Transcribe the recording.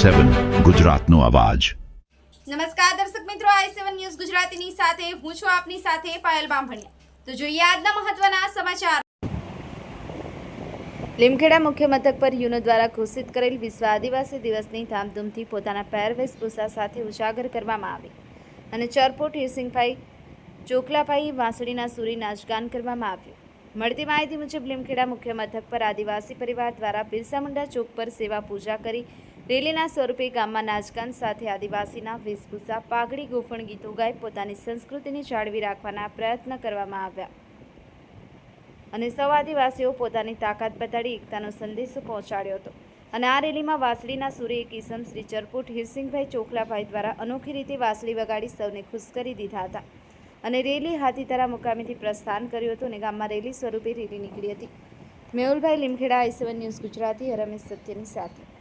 i7 ગુજરાતનો અવાજ। નમસ્કાર દર્શક મિત્રો, i7 ન્યૂઝ ગુજરાતીની સાથે હું છું આપની સાથે પાયલ બામભણિયા। તો જોઈએ આજના મહત્વના સમાચાર। લીમખેડા મુખ્ય મથક પર યુનો દ્વારા ઘોષિત કરેલ વિશ્વ આદિવાસી દિવસની ધામધૂમથી પોતાના પહેરવેશ ભૂષા સાથે ઉજાગર કરવામાં આવી અને ચરપોટ હિરસિંગભાઈ ચોકલાભાઈ વાંસળીના સુરી નાચગાન કરવામાં આવ્યું। મળતી માહિતી મુજબ લીમખેડા મુખ્ય મથક પર આદિવાસી પરિવાર દ્વારા બિરસા મુંડા ચોક પર સેવા પૂજા કરી રેલીના સ્વરૂપે ગામમાં નાચગાન સાથે આદિવાસીના વેશભૂષા પાઘડી ગોફણ ગીતો ગાઈ પોતાની સંસ્કૃતિને જાળવી રાખવાના પ્રયત્ન કરવામાં આવ્યા અને સૌ આદિવાસીઓ પોતાની તાકાત બતાડી એકતાનો સંદેશો પહોંચાડ્યો હતો અને આ રેલીમાં વાંસળીના સુરે એક ઈસમ શ્રી ચરપોટ હિરસિંગભાઈ ચોકલાભાઈ દ્વારા અનોખી રીતે વાંસળી વગાડી સૌને ખુશ કરી દીધા હતા અને રેલી હાથીતરા મુકામેથી પ્રસ્થાન કર્યું હતું અને ગામમાં રેલી સ્વરૂપે રેલી નીકળી હતી। મેહુલભાઈ લીમખેડા, i7 ન્યૂઝ ગુજરાતી, રમેશ સત્યની સાથે।